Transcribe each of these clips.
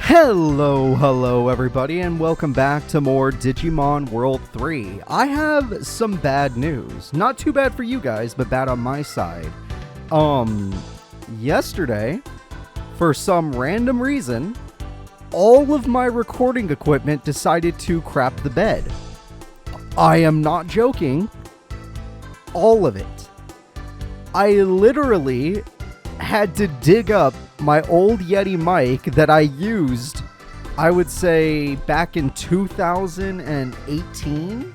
Hello everybody, and welcome back to more Digimon World 3. I have some bad news. Not too bad for you guys, but bad on my side. Yesterday, for some random reason, all of my recording equipment decided to crap the bed. I am not joking. All of it. I literally had to dig up my old Yeti mic that I used, I would say, back in 2018,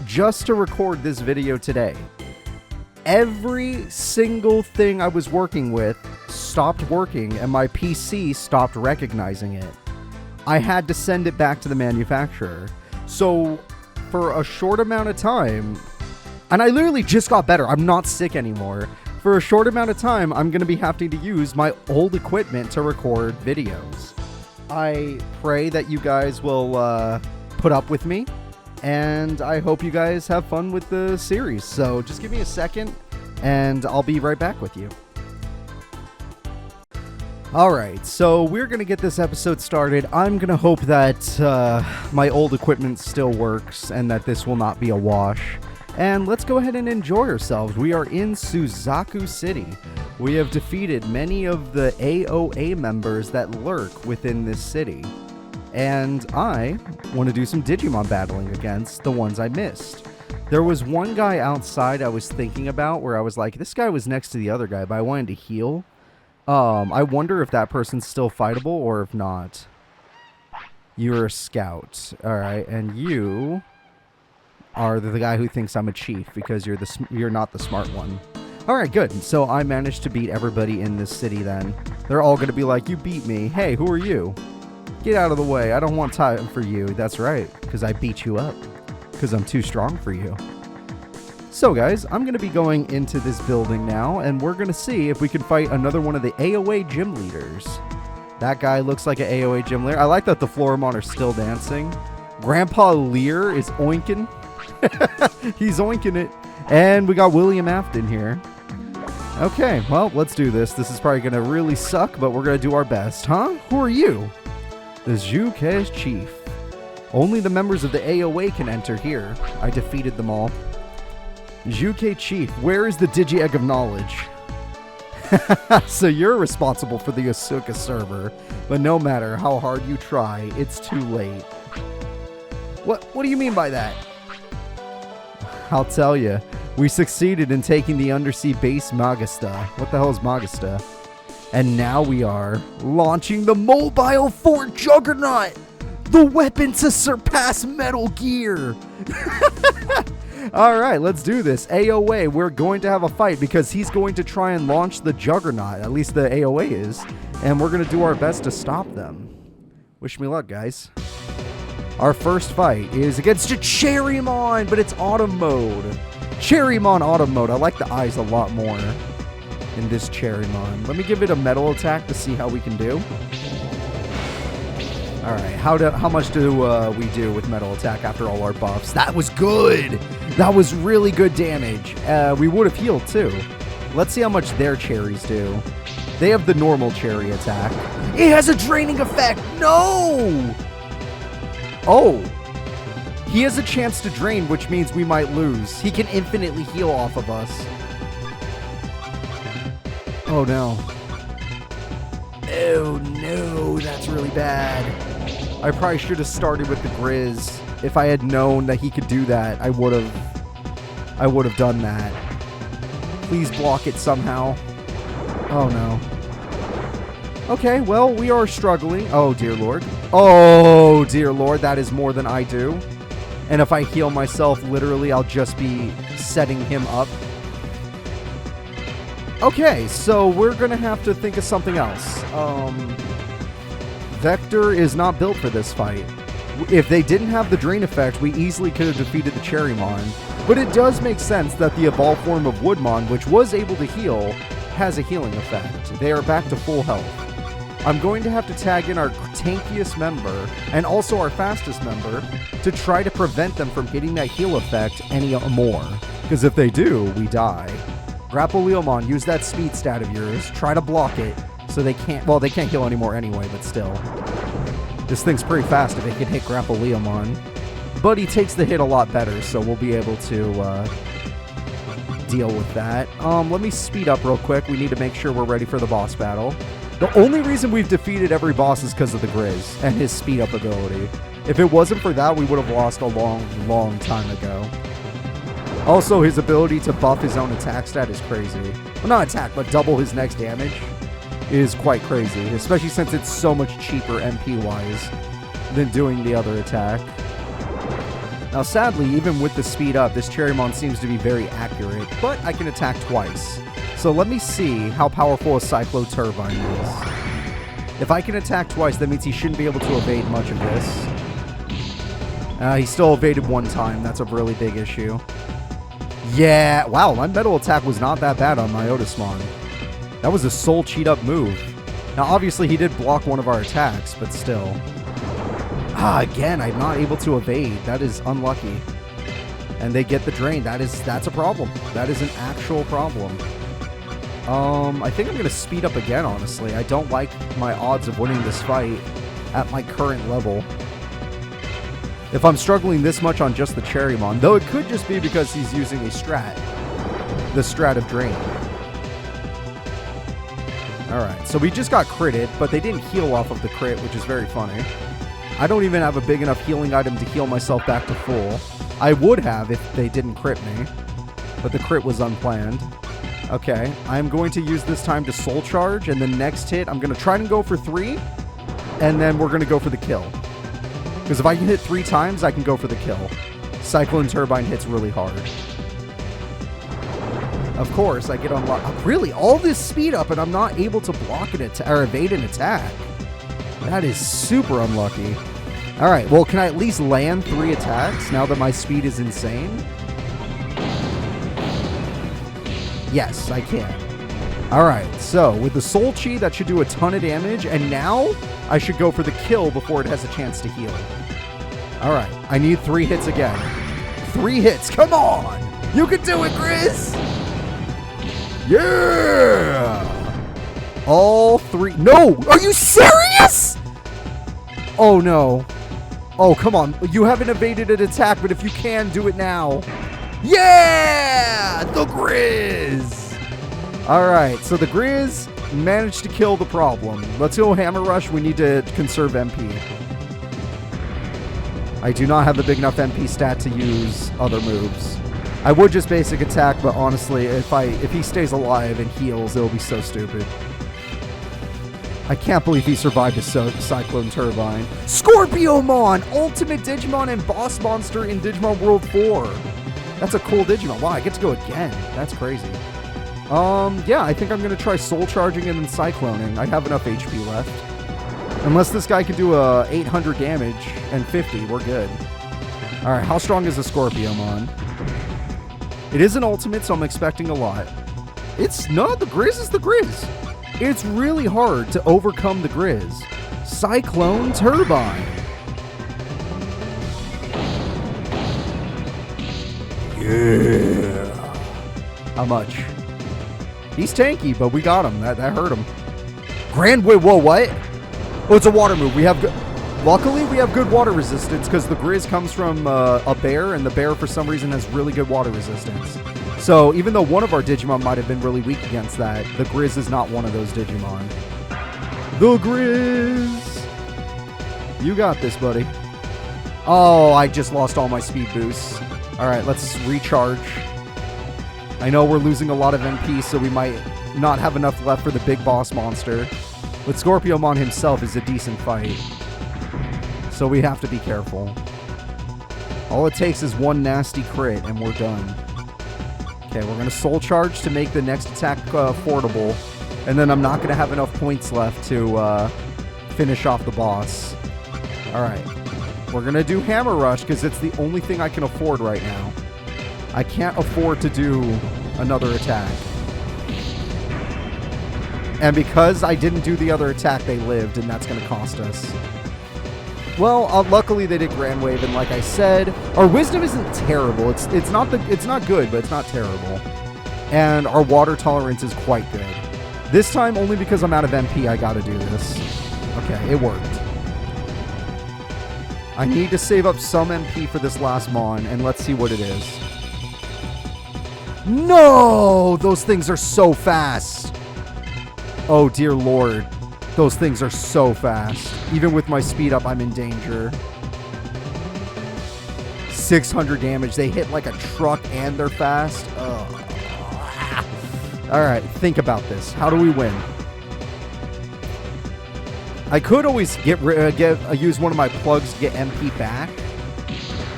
just to record this video today. Every single thing I was working with stopped working, and my PC stopped recognizing it. I had to send it back to the manufacturer. So, for a short amount of time, and I literally just got better, I'm not sick anymore. For a short amount of time, I'm going to be having to use my old equipment to record videos. I pray that you guys will put up with me, and I hope you guys have fun with the series. So just give me a second, and I'll be right back with you. Alright, so we're going to get this episode started. I'm going to hope that my old equipment still works, and that this will not be a wash. And let's go ahead and enjoy ourselves. We are in Zhu Que City. We have defeated many of the A.O.A members that lurk within this city. And I want to do some Digimon battling against the ones I missed. There was one guy outside I was thinking about where I was like, this guy was next to the other guy, but I wanted to heal. I wonder if that person's still fightable or if not. You're a scout. Alright, and you are the guy who thinks I'm a chief because you're not the smart one. Alright, good. So I managed to beat everybody in this city then. They're all going to be like, you beat me. Hey, who are you? Get out of the way. I don't want time for you. That's right, because I beat you up. Because I'm too strong for you. So guys, I'm going to be going into this building now, and we're going to see if we can fight another one of the A.O.A gym leaders. That guy looks like an A.O.A gym leader. I like that the Floramon are still dancing. Grandpa Lear is oinking. He's oinking it. And we got William Afton here. Okay, well, let's do this. This is probably going to really suck, but we're going to do our best. Huh? Who are you? The Zhu Que Chief. Only the members of the A.O.A can enter here. I defeated them all. Zhu Que Chief, where is the Digi Egg of knowledge? So you're responsible for the Asuka server, but no matter how hard you try, it's too late. What do you mean by that? I'll tell you. We succeeded in taking the undersea base Magista. What the hell is Magista? And now we are launching the Mobile Fort Juggernaut! The weapon to surpass Metal Gear! Alright, let's do this. A.O.A, we're going to have a fight because he's going to try and launch the Juggernaut. At least the A.O.A is. And we're going to do our best to stop them. Wish me luck, guys. Our first fight is against a Cherrymon, but it's autumn mode. Cherrymon autumn mode. I like the eyes a lot more in this Cherrymon. Let me give it a metal attack to see how we can do. Alright, how much do we do with metal attack after all our buffs? That was good! That was really good damage. We would have healed too. Let's see how much their cherries do. They have the normal cherry attack. It has a draining effect! No! Oh, he has a chance to drain, which means we might lose. He can infinitely heal off of us. Oh, no. Oh, no, that's really bad. I probably should have started with the Grizz. If I had known that he could do that, I would have done that. Please block it somehow. Oh, no. Okay, well, we are struggling. Oh, dear Lord. Oh, dear Lord, that is more than I do. And if I heal myself, literally, I'll just be setting him up. Okay, so we're going to have to think of something else. Vector is not built for this fight. If they didn't have the drain effect, we easily could have defeated the Cherrymon. But it does make sense that the evolved form of Woodmon, which was able to heal, has a healing effect. They are back to full health. I'm going to have to tag in our tankiest member and also our fastest member to try to prevent them from getting that heal effect any more. Because if they do, we die. Grapple Leomon, use that speed stat of yours. Try to block it so they can't, well, they can't heal anymore anyway, but still. This thing's pretty fast if it can hit Grandpa Leomon. But he takes the hit a lot better, so we'll be able to deal with that. Let me speed up real quick. We need to make sure we're ready for the boss battle. The only reason we've defeated every boss is because of the Grizz and his speed up ability. If it wasn't for that, we would have lost a long time ago. Also, his ability to buff his own attack stat is crazy. Well, not attack, but double his next damage is quite crazy, especially since it's so much cheaper MP-wise than doing the other attack. Now, sadly, even with the speed up, this Cherrymon seems to be very accurate, but I can attack twice. So let me see how powerful a Cyclo Turbine is. If I can attack twice, that means he shouldn't be able to evade much of this. He still evaded one time. That's a really big issue. Yeah, wow, my metal attack was not that bad on my Otismon. That was a soul cheat-up move. Now, obviously, he did block one of our attacks, but still. Again, I'm not able to evade. That is unlucky. And they get the drain. That's a problem. That is an actual problem. I think I'm going to speed up again, honestly. I don't like my odds of winning this fight at my current level. If I'm struggling this much on just the Cherrymon, though it could just be because he's using a strat. The strat of Drain. Alright, so we just got critted, but they didn't heal off of the crit, which is very funny. I don't even have a big enough healing item to heal myself back to full. I would have if they didn't crit me, but the crit was unplanned. Okay, I'm going to use this time to soul charge, and the next hit, I'm going to try and go for 3, and then we're going to go for the kill. Because if I can hit 3 times, I can go for the kill. Cyclone Turbine hits really hard. Of course, I get unlocked. Really, all this speed up, and I'm not able to block it or evade an attack. That is super unlucky. All right, well, can I at least land 3 attacks now that my speed is insane? Yes, I can. All right, so with the Soul Chi, that should do a ton of damage, and now I should go for the kill before it has a chance to heal. All right, I need 3 hits again. 3 hits, come on! You can do it, Grizz! Yeah! All 3, no! Are you serious? Oh no. Oh, come on, you haven't evaded an attack, but if you can, do it now. Yeah! The Grizz! Alright, so the Grizz managed to kill the problem. Let's go Hammer Rush. We need to conserve MP. I do not have a big enough MP stat to use other moves. I would just basic attack, but honestly, if he stays alive and heals, it'll be so stupid. I can't believe he survived a Cyclone Turbine. Scorpiomon! Ultimate Digimon and boss monster in Digimon World 4. That's a cool Digimon. Wow, I get to go again. That's crazy. Yeah, I think I'm going to try Soul Charging and then Cycloning. I have enough HP left. Unless this guy can do 800 damage and 50, we're good. Alright, how strong is the Scorpiomon? It is an ultimate, so I'm expecting a lot. It's not, the Grizz is the Grizz. It's really hard to overcome the Grizz. Cyclone Turbine. Yeah. How much? He's tanky, but we got him. That hurt him. Grand Wave. Whoa, what? Oh, it's a water move. We have good. Luckily, we have good water resistance because the Grizz comes from a bear, and the bear, for some reason, has really good water resistance. So even though one of our Digimon might have been really weak against that, the Grizz is not one of those Digimon. The Grizz! You got this, buddy. Oh, I just lost all my speed boosts. Alright, let's recharge. I know we're losing a lot of MP, so we might not have enough left for the big boss monster. But Scorpiomon himself is a decent fight. So we have to be careful. All it takes is one nasty crit, and we're done. Okay, we're going to Soul Charge to make the next attack affordable. And then I'm not going to have enough points left to finish off the boss. Alright. We're going to do Hammer Rush because it's the only thing I can afford right now. I can't afford to do another attack. And because I didn't do the other attack, they lived, and that's going to cost us. Well, luckily they did Grand Wave, and like I said, our Wisdom isn't terrible. It's not good, but it's not terrible. And our Water Tolerance is quite good. This time, only because I'm out of MP, I got to do this. Okay, it worked. I need to save up some MP for this last Mon, and let's see what it is. No! Those things are so fast. Oh, dear Lord. Those things are so fast. Even with my speed up, I'm in danger. 600 damage. They hit like a truck and they're fast. Ugh. All right, think about this. How do we win? I could always use one of my plugs to get MP back,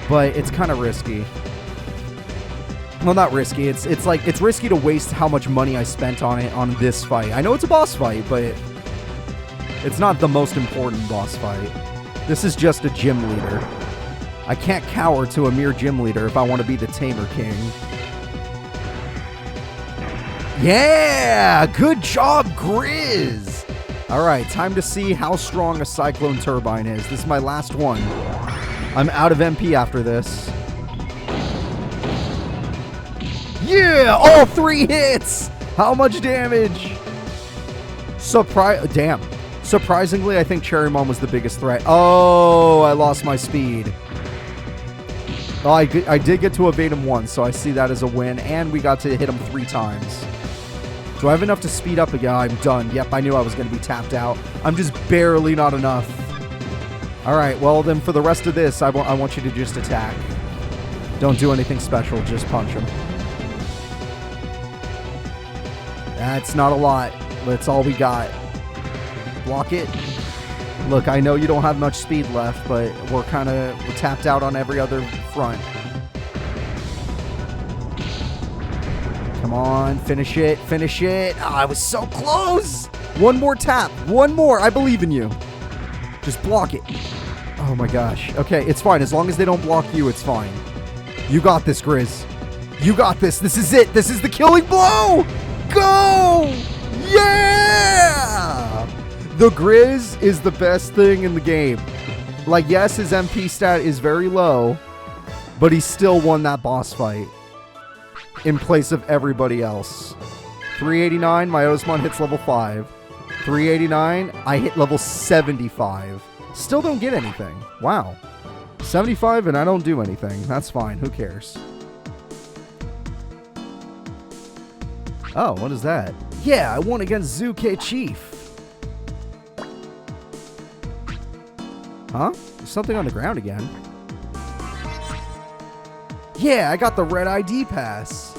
but it's kind of risky. Well, not risky. It's risky to waste how much money I spent on it on this fight. I know it's a boss fight, but it's not the most important boss fight. This is just a gym leader. I can't cower to a mere gym leader if I want to be the Tamer King. Yeah! Good job, Grizz! Alright, time to see how strong a Cyclone Turbine is. This is my last one. I'm out of MP after this. Yeah! All 3 hits! How much damage? Damn. Surprisingly, I think Cherrymon was the biggest threat. Oh, I lost my speed. Oh, I did get to evade him once, so I see that as a win, and we got to hit him 3 times. Do I have enough to speed up again? I'm done. Yep, I knew I was going to be tapped out. I'm just barely not enough. All right, well, then for the rest of this, I want you to just attack. Don't do anything special. Just punch him. That's not a lot. That's all we got. Block it. Look, I know you don't have much speed left, but we're tapped out on every other front. Come on, finish it, finish it. Oh, I was so close. One more tap, one more. I believe in you. Just block it. Oh my gosh. Okay, it's fine. As long as they don't block you, it's fine. You got this, Grizz. You got this. This is it. This is the killing blow. Go! Yeah! The Grizz is the best thing in the game. Like, yes, his MP stat is very low, but he still won that boss fight in place of everybody else. 389, my Osmon hits level 5. 389, I hit level 75. Still don't get anything. Wow. 75 and I don't do anything. That's fine. Who cares? Oh, what is that? Yeah, I won against Zhu Que Chief. Huh? There's something on the ground again. Yeah, I got the red ID pass.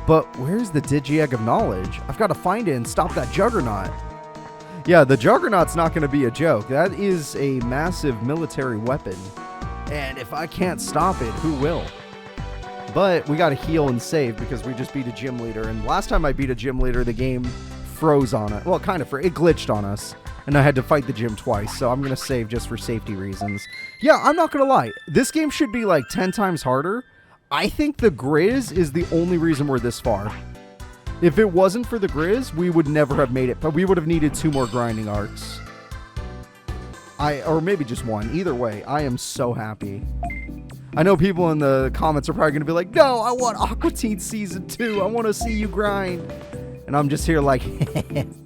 But where's the Digi Egg of Knowledge? I've got to find it and stop that Juggernaut. Yeah, the Juggernaut's not going to be a joke. That is a massive military weapon. And if I can't stop it, who will? But we got to heal and save because we just beat a gym leader. And last time I beat a gym leader, the game froze on it. Well, kind of it glitched on us. And I had to fight the gym twice. So I'm going to save just for safety reasons. Yeah, I'm not going to lie. This game should be like 10 times harder. I think the Grizz is the only reason we're this far. If it wasn't for the Grizz, we would never have made it. But we would have needed 2 more grinding arcs. Or maybe just 1. Either way, I am so happy. I know people in the comments are probably going to be like, no, I want Aqua Teen Season 2. I want to see you grind. And I'm just here like,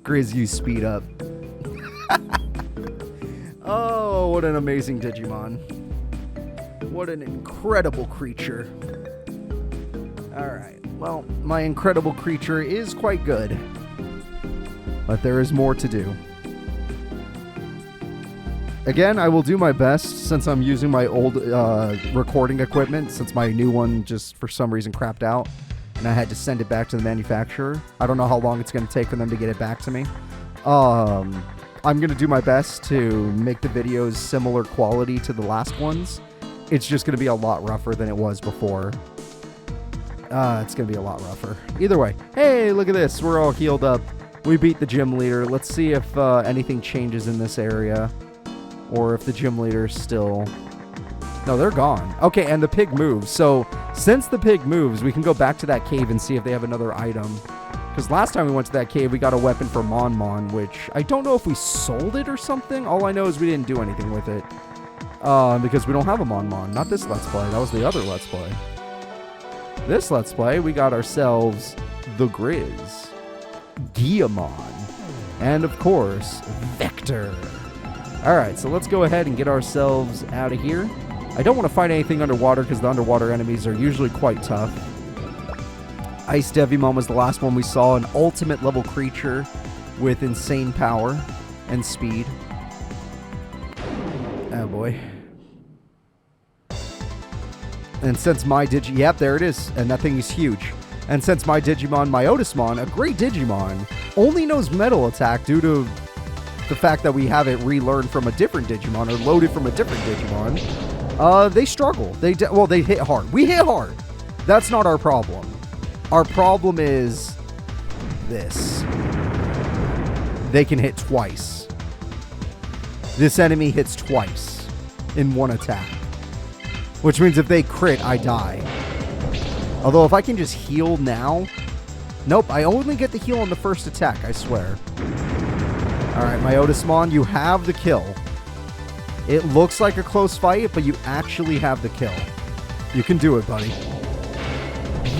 Grizz, you speed up. Oh, what an amazing Digimon. What an incredible creature. Alright, well, my incredible creature is quite good. But there is more to do. Again, I will do my best since I'm using my old recording equipment, since my new one just for some reason crapped out, and I had to send it back to the manufacturer. I don't know how long it's going to take for them to get it back to me. I'm going to do my best to make the videos similar quality to the last ones. It's just going to be a lot rougher than it was before. It's going to be a lot rougher. Either way, hey, look at this. We're all healed up. We beat the gym leader. Let's see if anything changes in this area. Or if the gym leader's still... No, they're gone. Okay, and the pig moves. So, since the pig moves, we can go back to that cave and see if they have another item. Because last time we went to that cave, we got a weapon for Mon, which I don't know if we sold it or something. All I know is we didn't do anything with it. Because we don't have a Mon. Not this Let's Play. That was the other Let's Play. This Let's Play, we got ourselves the Grizz, Digimon, and of course, Vector. Alright, so let's go ahead and get ourselves out of here. I don't want to fight anything underwater because the underwater enemies are usually quite tough. Ice Devimon was the last one we saw, an ultimate level creature with insane power and speed. Oh boy. And since my yep, there it is, and that thing is huge. And since my Digimon, Myotismon, a great Digimon, only knows metal attack due to the fact that we have it relearned from a different Digimon or loaded from a different Digimon, they struggle. They hit hard. We hit hard. That's not our problem. Our problem is this. They can hit twice. This enemy hits twice in one attack. Which means if they crit, I die. Although if I can just heal now... Nope, I only get the heal on the first attack, I swear. Alright, Myotismon, you have the kill. It looks like a close fight, but you actually have the kill. You can do it, buddy.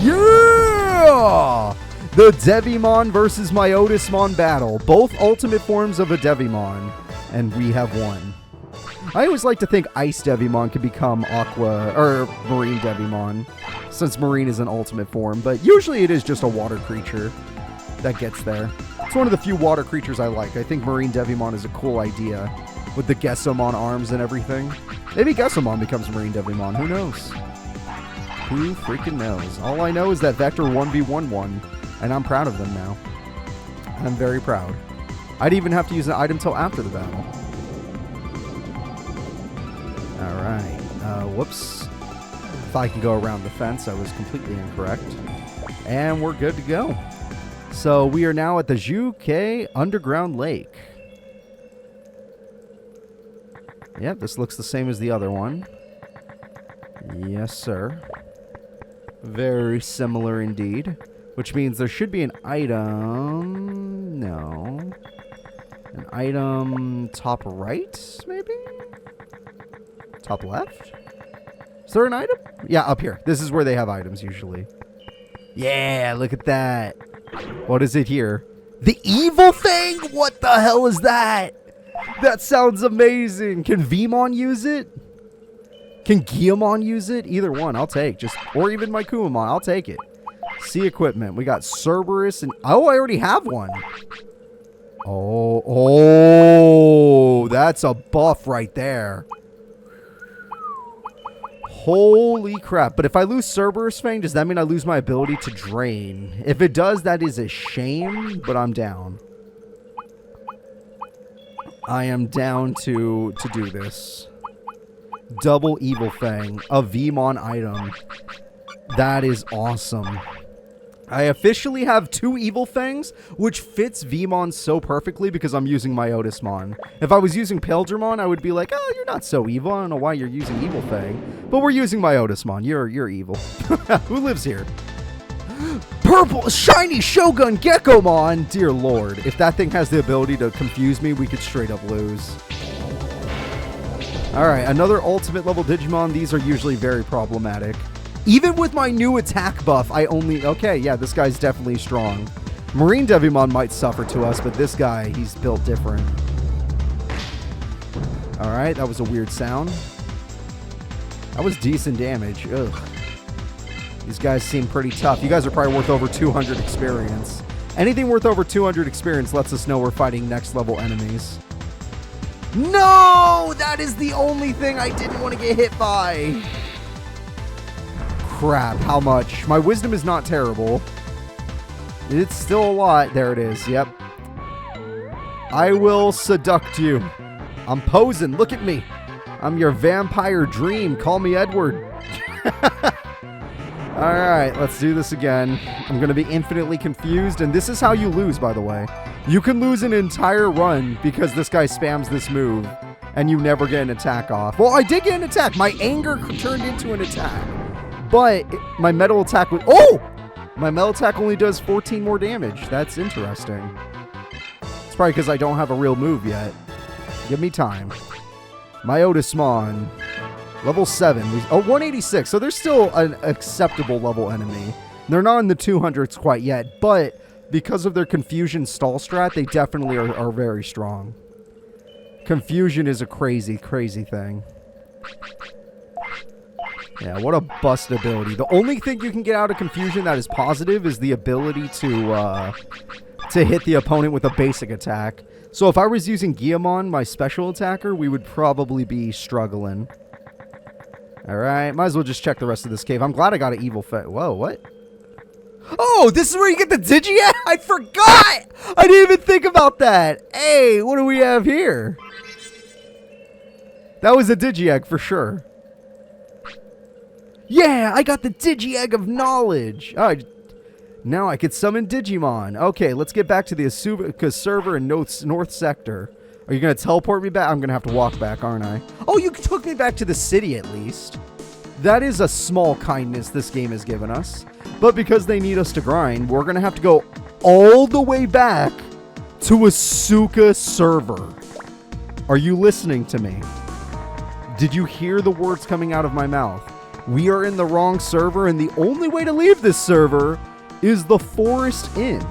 Yeah! The Devimon versus Myotismon battle. Both ultimate forms of a Devimon. And we have won. I always like to think Ice Devimon can become Aqua, or Marine Devimon, since Marine is an ultimate form, but usually it is just a water creature that gets there. It's one of the few water creatures I like. I think Marine Devimon is a cool idea, with the Gesomon arms and everything. Maybe Gesomon becomes Marine Devimon, who knows? Who freaking knows? All I know is that Vector 1v1 won, and I'm proud of them now. I'm very proud. I'd even have to use an item till after the battle. Alright, whoops. If I can go around the fence, I was completely incorrect. And we're good to go. So we are now at the Zhu Que Underground Lake. Yep, this looks the same as the other one. Yes, sir. Very similar indeed. Which means there should be an item... No. An item top right, maybe? Top left? Is there an item? Yeah, up here. This is where they have items usually. Yeah, look at that. What is it here? The evil thing? What the hell is that? That sounds amazing. Can Vmon use it? Can Guillemon use it? Either one, I'll take. Or even my Kumamon, I'll take it. See equipment. We got Cerberus and... Oh, I already have one. Oh, that's a buff right there. Holy crap. But if I lose Cerberus Fang, does that mean I lose my ability to drain? If it does, that is a shame, but I'm down. I am down to do this. Double Evil Fang, a Vmon item. That is awesome. I officially have 2 Evil Fangs, which fits Vmon so perfectly because I'm using Myotismon. If I was using Paldramon, I would be like, oh, you're not so evil. I don't know why you're using Evil Fang. But we're using Myotismon. You're evil. Who lives here? Purple, shiny Shogun Geckomon! Dear Lord, if that thing has the ability to confuse me, we could straight up lose. Alright, another ultimate level Digimon. These are usually very problematic. Even with my new attack buff, I only... Okay, yeah, this guy's definitely strong. Marine Devimon might suffer to us, but this guy, he's built different. Alright, that was a weird sound. That was decent damage. Ugh. These guys seem pretty tough. You guys are probably worth over 200 experience. Anything worth over 200 experience lets us know we're fighting next level enemies. No! That is the only thing I didn't want to get hit by. Crap, how much? My wisdom is not terrible. It's still a lot. There it is, yep. I will seduct you. I'm posing, look at me. I'm your vampire dream. Call me Edward. Alright, let's do this again. I'm going to be infinitely confused, and this is how you lose, by the way. You can lose an entire run because this guy spams this move, and you never get an attack off. Well, I did get an attack. My anger turned into an attack. But my metal attack was... Oh! My metal attack only does 14 more damage. That's interesting. It's probably because I don't have a real move yet. Give me time. Myotismon. Level 7. Oh, 186. So they're still an acceptable level enemy. They're not in the 200s quite yet. But because of their confusion stall strat, they definitely are very strong. Confusion is a crazy, crazy thing. Yeah, what a bust ability. The only thing you can get out of confusion that is positive is the ability to hit the opponent with a basic attack. So if I was using Digimon, my special attacker, we would probably be struggling. Alright, might as well just check the rest of this cave. I'm glad I got an evil fit. Whoa, what? Oh, this is where you get the Digi Egg? I forgot! I didn't even think about that. Hey, what do we have here? That was a Digi Egg for sure. Yeah, I got the Digi Egg of Knowledge. Now I could summon Digimon. Okay, let's get back to the Asuka server in North Sector. Are you going to teleport me back? I'm going to have to walk back, aren't I? Oh, you took me back to the city at least. That is a small kindness this game has given us. But because they need us to grind, we're going to have to go all the way back to Asuka server. Are you listening to me? Did you hear the words coming out of my mouth? We are in the wrong server, and the only way to leave this server is the Forest Inn.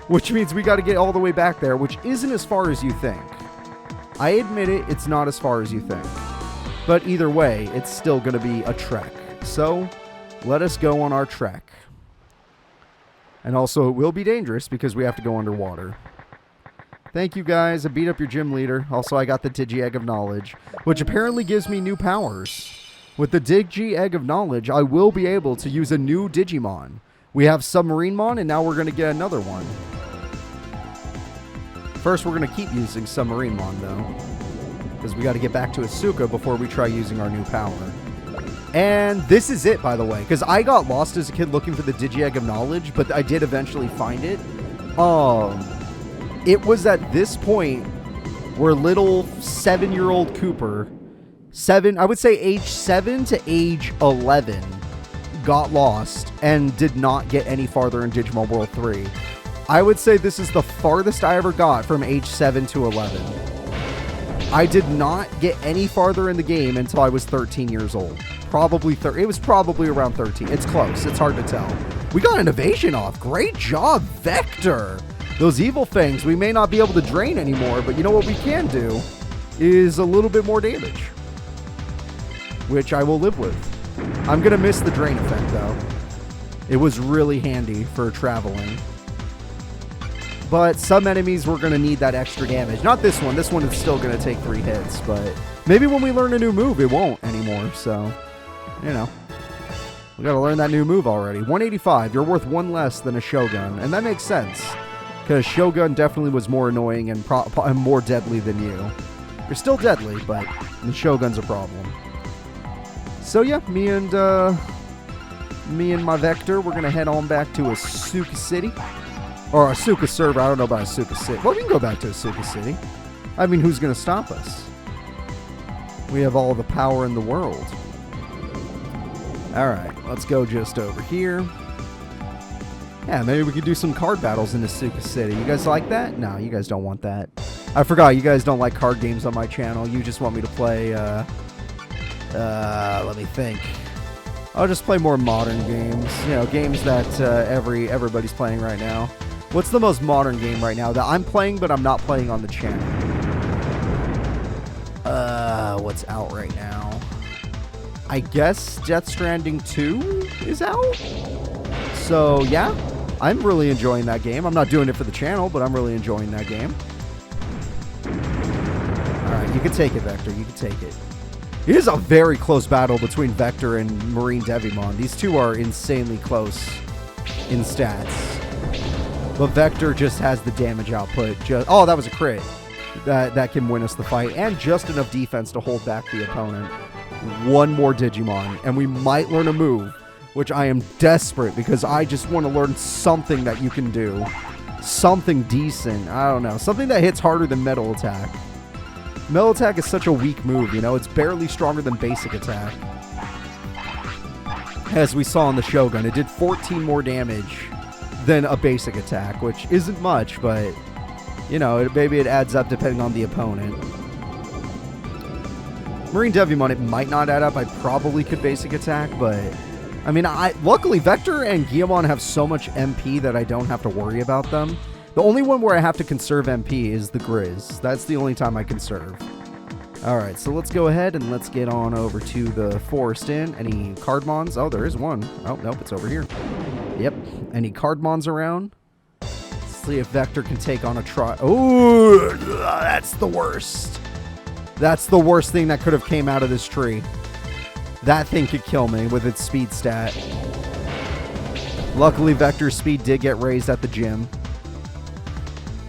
Which means we got to get all the way back there, which isn't as far as you think. I admit it, it's not as far as you think. But either way, it's still going to be a trek. So, let us go on our trek. And also, it will be dangerous because we have to go underwater. Thank you guys, I beat up your gym leader. Also, I got the Digi Egg of Knowledge, which apparently gives me new powers. With the Digi Egg of Knowledge, I will be able to use a new Digimon. We have Submarinemon, and now we're going to get another one. First, we're going to keep using Submarinemon, though. Because we got to get back to Asuka before we try using our new power. And this is it, by the way. Because I got lost as a kid looking for the Digi Egg of Knowledge, but I did eventually find it. It was at this point where little 7-year-old Cooper... I would say age 7 to age 11 got lost and did not get any farther in Digimon World 3. I would say this is the farthest I ever got from age 7 to 11. I did not get any farther in the game until I was 13 years old. It was probably around 13. It's close. It's hard to tell. We got an evasion off. Great job, Vector. Those evil things we may not be able to drain anymore, but you know what we can do is a little bit more damage, which I will live with. I'm going to miss the drain effect, though. It was really handy for traveling. But some enemies we're going to need that extra damage. Not this one. This one is still going to take 3 hits, but maybe when we learn a new move, it won't anymore. So, you know. We got to learn that new move already. 185. You're worth 1 less than a Shogun. And that makes sense, because Shogun definitely was more annoying and more deadly than you. You're still deadly, but the Shogun's a problem. So yeah, me and my Vector, we're gonna head on back to Asuka City, or Asuka server. I don't know about Asuka City. Well, we can go back to Asuka City. I mean, who's gonna stop us? We have all the power in the world. All right, let's go just over here. Yeah, maybe we could do some card battles in Asuka City. You guys like that? No, you guys don't want that. I forgot. You guys don't like card games on my channel. You just want me to play. Let me think. I'll just play more modern games. You know, games that everybody's playing right now. What's the most modern game right now that I'm playing, but I'm not playing on the channel? What's out right now? I guess Death Stranding 2 is out? So, yeah. I'm really enjoying that game. I'm not doing it for the channel, but I'm really enjoying that game. Alright, you can take it, Vector. You can take it. It is a very close battle between Vector and Marine Devimon. These two are insanely close in stats. But Vector just has the damage output. Oh, that was a crit. That can win us the fight. And just enough defense to hold back the opponent. 1 more Digimon. And we might learn a move, which I am desperate because I just want to learn something that you can do. Something decent. I don't know. Something that hits harder than Metal Attack. Metal Attack is such a weak move, you know? It's barely stronger than Basic Attack. As we saw in the Shogun, it did 14 more damage than a Basic Attack, which isn't much, but, you know, maybe it adds up depending on the opponent. Marine Devimon, it might not add up. I probably could Basic Attack, but, I mean, luckily Vector and Digimon have so much MP that I don't have to worry about them. The only one where I have to conserve MP is the Grizz. That's the only time I conserve. Alright, so let's go ahead and let's get on over to the Forest Inn. Any Cardmons? Oh, there is one. Oh, nope, it's over here. Yep. Any Cardmons around? Let's see if Vector can take on a try. Oh, that's the worst. That's the worst thing that could have came out of this tree. That thing could kill me with its speed stat. Luckily, Vector's speed did get raised at the gym.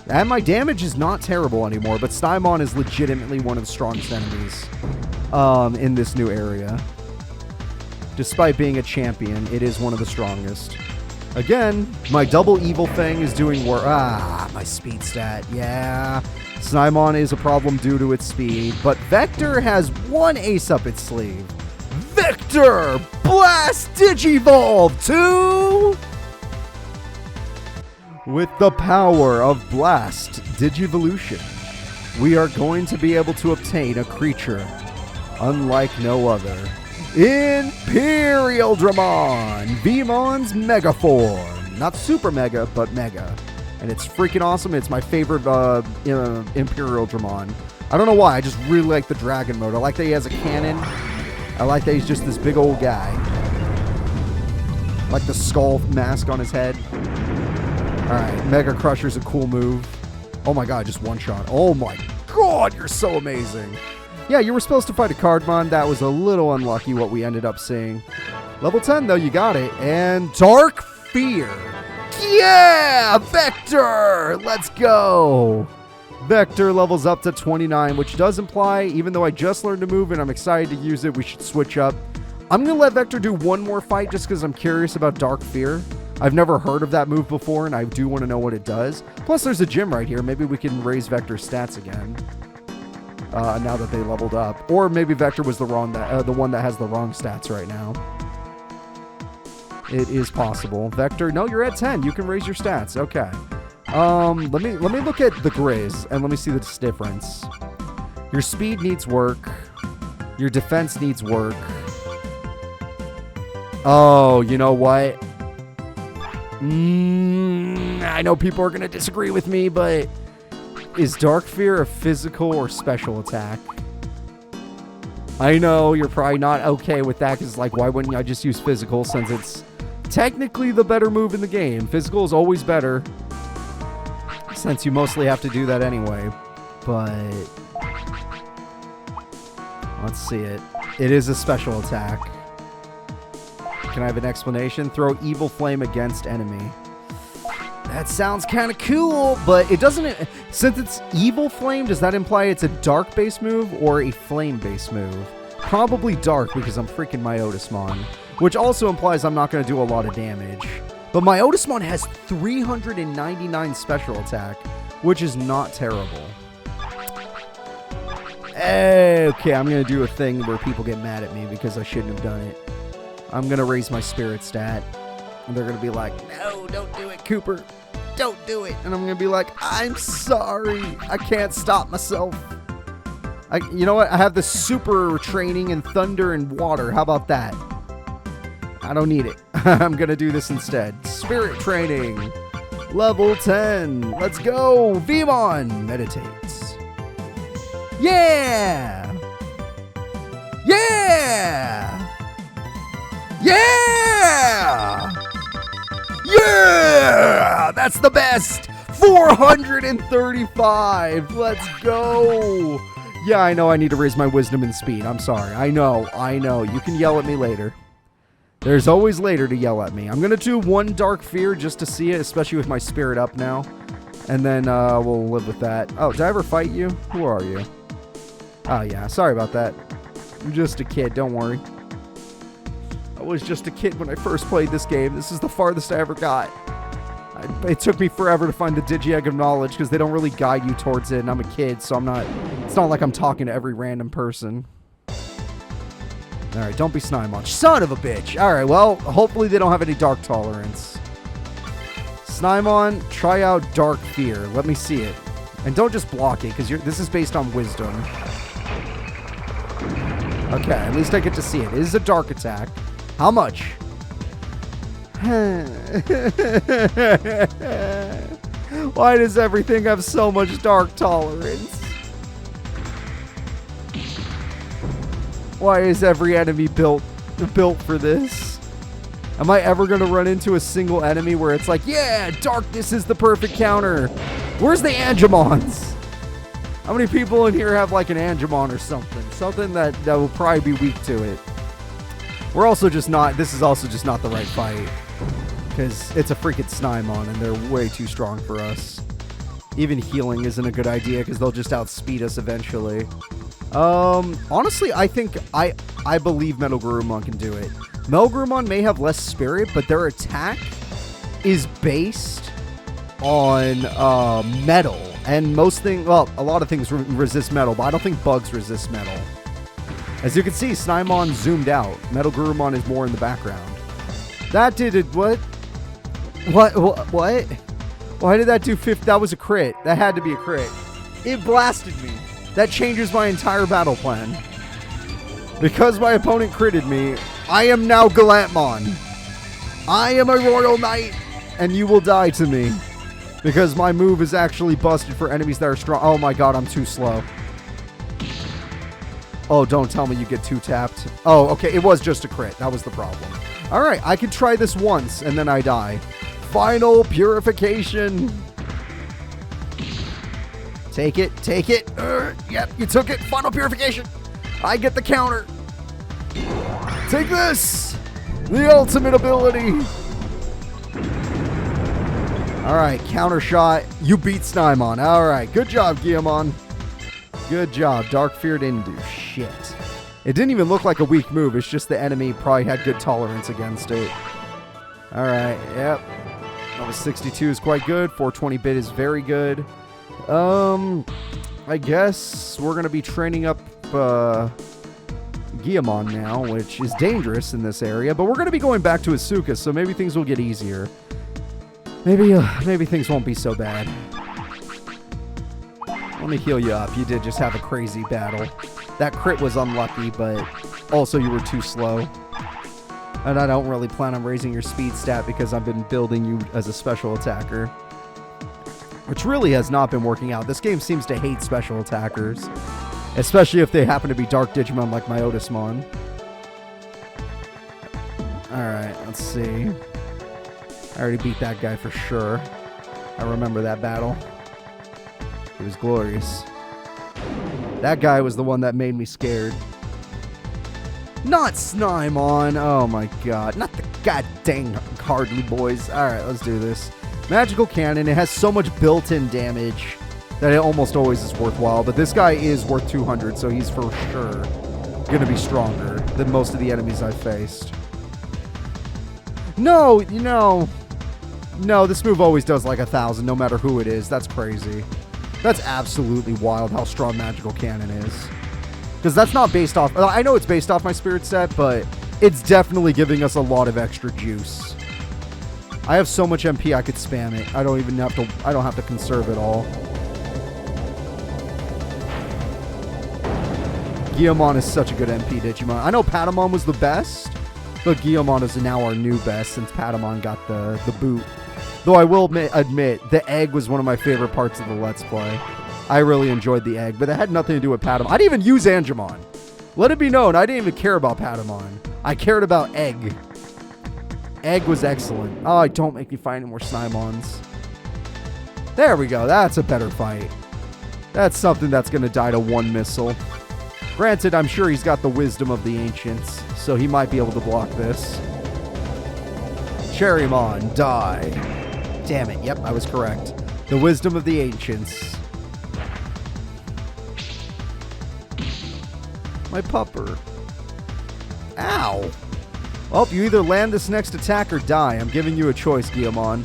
And my damage is not terrible anymore, but Stymon is legitimately one of the strongest enemies in this new area. Despite being a champion, it is one of the strongest. Again, my double evil thing is doing work. Ah, my speed stat. Yeah. Stymon is a problem due to its speed, but Vector has one ace up its sleeve. Vector Blast Digivolve 2! With the power of Blast Digivolution, we are going to be able to obtain a creature unlike no other. Imperial Dramon, Veemon's Mega Form. Not Super Mega, but Mega. And it's freaking awesome. It's my favorite Imperial Dramon. I don't know why, I just really like the dragon mode. I like that he has a cannon. I like that he's just this big old guy. Like the skull mask on his head. Alright, Mega Crusher's a cool move. Oh my god, just one shot. Oh my god, you're so amazing. Yeah, you were supposed to fight a Cardmon. That was a little unlucky what we ended up seeing. Level 10 though, you got it. And Dark Fear. Yeah, Vector! Let's go! Vector levels up to 29, which does imply, even though I just learned to move and I'm excited to use it, we should switch up. I'm going to let Vector do one more fight just because I'm curious about Dark Fear. I've never heard of that move before, and I do want to know what it does. Plus, there's a gym right here. Maybe we can raise Vector's stats again. Now that they leveled up. Or maybe Vector was the one that has the wrong stats right now. It is possible. Vector, no, you're at 10. You can raise your stats. Okay. Let me look at the Grizz, and let me see the difference. Your speed needs work. Your defense needs work. Oh, you know what? I know people are going to disagree with me, but is Dark Fear a physical or special attack? I know you're probably not okay with that because, like, why wouldn't I just use physical since it's technically the better move in the game? Physical is always better since you mostly have to do that anyway. But let's see it. It is a special attack. Can I have an explanation? Throw Evil Flame against enemy. That sounds kind of cool, but it doesn't... Since it's Evil Flame, does that imply it's a dark base move or a flame base move? Probably dark because I'm freaking my Otismon, which also implies I'm not going to do a lot of damage. But my Otismon has 399 special attack, which is not terrible. Okay, I'm going to do a thing where people get mad at me because I shouldn't have done it. I'm going to raise my spirit stat. And they're going to be like, no, don't do it, Cooper. Don't do it. And I'm going to be like, I'm sorry. I can't stop myself. You know what? I have the super training in thunder and water. How about that? I don't need it. I'm going to do this instead. Spirit training. Level 10. Let's go. Veemon meditates. Yeah. Yeah. Yeah! Yeah! That's the best! 435! Let's go! Yeah, I know I need to raise my wisdom and speed. I'm sorry. I know. You can yell at me later. There's always later to yell at me. I'm going to do one Dark Fear just to see it, especially with my spirit up now. And then we'll live with that. Oh, did I ever fight you? Who are you? Oh, yeah. Sorry about that. I'm just a kid. Don't worry. I was just a kid when I first played this game. This is the farthest I ever got. It took me forever to find the Digi Egg of Knowledge because they don't really guide you towards it, and I'm a kid, so it's not like I'm talking to every random person. Alright, don't be Snymon. Son of a bitch! Alright, well, hopefully they don't have any Dark Tolerance. Snymon, try out Dark Fear. Let me see it. And don't just block it, because this is based on Wisdom. Okay, at least I get to see it. It is a Dark attack. How much? Why does everything have so much dark tolerance? Why is every enemy built for this? Am I ever going to run into a single enemy where it's like, yeah, darkness is the perfect counter? Where's the Angemons? How many people in here have like an Angemon or something? Something that will probably be weak to it. We're also just not, this is also just not the right fight. Because it's a freaking Snymon and they're way too strong for us. Even healing isn't a good idea because they'll just outspeed us eventually. Honestly, I think, I believe Metal Garurumon can do it. Metal Garurumon may have less spirit, but their attack is based on metal. And most things, well, a lot of things resist metal, but I don't think bugs resist metal. As you can see, Snymon zoomed out. Metal Garurumon is more in the background. That did it, what? What? Why did that do 50? That was a crit. That had to be a crit. It blasted me. That changes my entire battle plan. Because my opponent critted me, I am now Galantmon. I am a Royal Knight, and you will die to me. Because my move is actually busted for enemies that are strong. Oh my god, I'm too slow. Oh, don't tell me you get 2-tapped. Oh, okay, it was just a crit. That was the problem. Alright, I can try this once, and then I die. Final purification. Take it, take it. Yep, you took it. Final purification. I get the counter. Take this. The ultimate ability. Alright, counter shot. You beat Snymon. Alright, good job, Guillamon. Good job. Dark Fear didn't do shit. It didn't even look like a weak move. It's just the enemy probably had good tolerance against it. Alright, yep. That was 62 is quite good. 420-bit is very good. I guess we're going to be training up Guillamon now, which is dangerous in this area. But we're going to be going back to Asuka, so maybe things will get easier. Maybe things won't be so bad. Let me heal you up. You did just have a crazy battle. That crit was unlucky, but also you were too slow. And I don't really plan on raising your speed stat because I've been building you as a special attacker. Which really has not been working out. This game seems to hate special attackers. Especially if they happen to be Dark Digimon like my Otismon. Alright, let's see. I already beat that guy for sure. I remember that battle. It was glorious. That guy was the one that made me scared. Not Snymon. Oh my god. Not the goddamn Hardly boys. Alright, let's do this. Magical Cannon. It has so much built-in damage that it almost always is worthwhile. But this guy is worth 200, so he's for sure going to be stronger than most of the enemies I've faced. No, you know... No, this move always does like 1,000, no matter who it is. That's crazy. That's absolutely wild how strong Magical Cannon is. Because that's not based off... I know it's based off my spirit set, but it's definitely giving us a lot of extra juice. I have so much MP I could spam it. I don't even have to... I don't have to conserve it all. Guillamon is such a good MP Digimon. I know Patamon was the best, but Guillamon is now our new best since Patamon got the boot. Though I will admit, the egg was one of my favorite parts of the Let's Play. I really enjoyed the egg, but that had nothing to do with Patamon. I didn't even use Angemon. Let it be known, I didn't even care about Patamon. I cared about Egg. Egg was excellent. Oh, don't make me fight any more Snymons. There we go. That's a better fight. That's something that's going to die to one missile. Granted, I'm sure he's got the wisdom of the ancients, so he might be able to block this. Cherrymon, die. Damn it. Yep, I was correct. The wisdom of the ancients. My pupper. Ow. Well, you either land this next attack or die. I'm giving you a choice, Guillamon.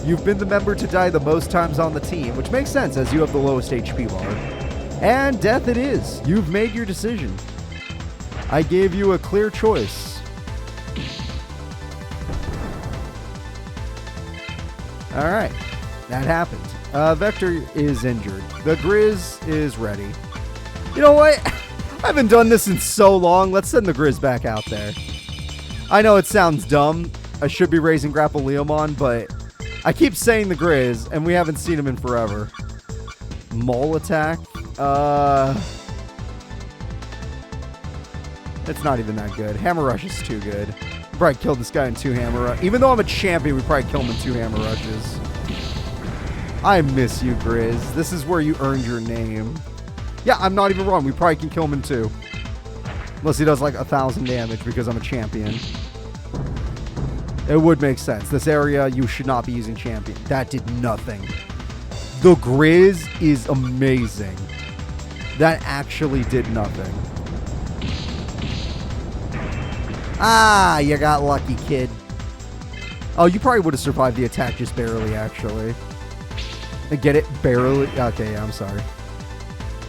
You've been the member to die the most times on the team, which makes sense as you have the lowest HP bar. And death it is. You've made your decision. I gave you a clear choice. Alright. That happened. Vector is injured. The Grizz is ready. You know what? I haven't done this in so long. Let's send the Grizz back out there. I know it sounds dumb. I should be raising Grapple Leomon, but I keep saying the Grizz, and we haven't seen him in forever. Mole attack? It's not even that good. Hammer Rush is too good. We probably killed this guy in 2 Hammer Rush. Even though I'm a champion, we probably kill him in 2 Hammer Rushes. I miss you, Grizz. This is where you earned your name. Yeah, I'm not even wrong. We probably can kill him in 2. Unless he does like 1,000 damage because I'm a champion. It would make sense. This area, you should not be using champion. That did nothing. The Grizz is amazing. That actually did nothing. Ah, you got lucky, kid. Oh, you probably would have survived the attack just barely, actually. Get it? Barely? Okay, yeah, I'm sorry.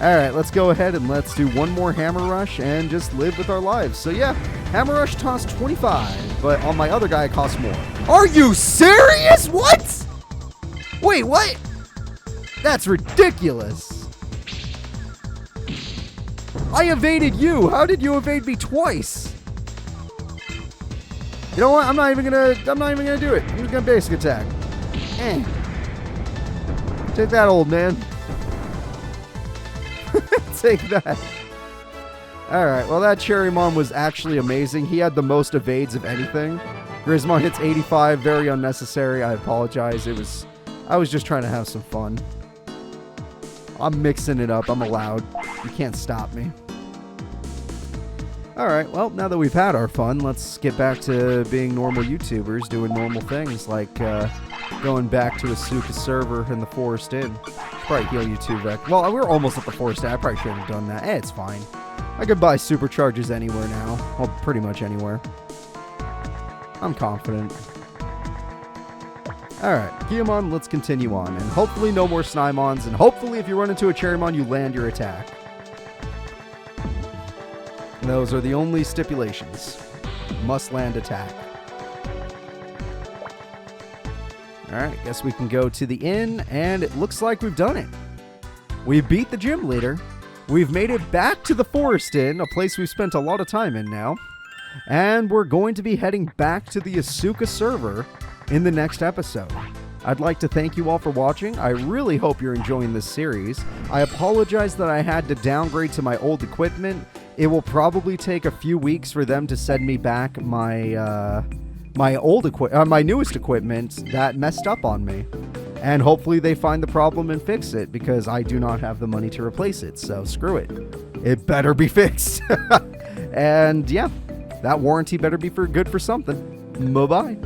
Alright, let's go ahead and let's do one more Hammer Rush and just live with our lives. So yeah, Hammer Rush costs 25, but on my other guy it costs more. Are you serious? What? Wait, what? That's ridiculous. I evaded you. How did you evade me twice? You know what? I'm not even gonna do it. I'm just gonna basic attack. Take that, old man. Take that. Alright, well that Cherrymon was actually amazing. He had the most evades of anything. Grizzmon hits 85, very unnecessary. I apologize. I was just trying to have some fun. I'm mixing it up. I'm allowed. You can't stop me. Alright, well, now that we've had our fun, let's get back to being normal YouTubers, doing normal things, like going back to a Suka server in the Forest Inn. Probably heal you too, Vec. Well, we're almost at the Forest Inn. I probably shouldn't have done that. It's fine. I could buy supercharges anywhere now. Well, pretty much anywhere. I'm confident. Alright, Guillemon, let's continue on. And hopefully no more Snymons, and hopefully if you run into a Cherrymon, you land your attack. Those are the only stipulations. Must land attack. Alright, guess we can go to the inn, and it looks like we've done it. We beat the gym leader. We've made it back to the Forest Inn, a place we've spent a lot of time in now. And we're going to be heading back to the Asuka server in the next episode. I'd like to thank you all for watching. I really hope you're enjoying this series. I apologize that I had to downgrade to my old equipment. It will probably take a few weeks for them to send me back my my newest equipment that messed up on me. And hopefully they find the problem and fix it, because I do not have the money to replace it, so screw it. It better be fixed. And yeah, that warranty better be good for something. Bye-bye.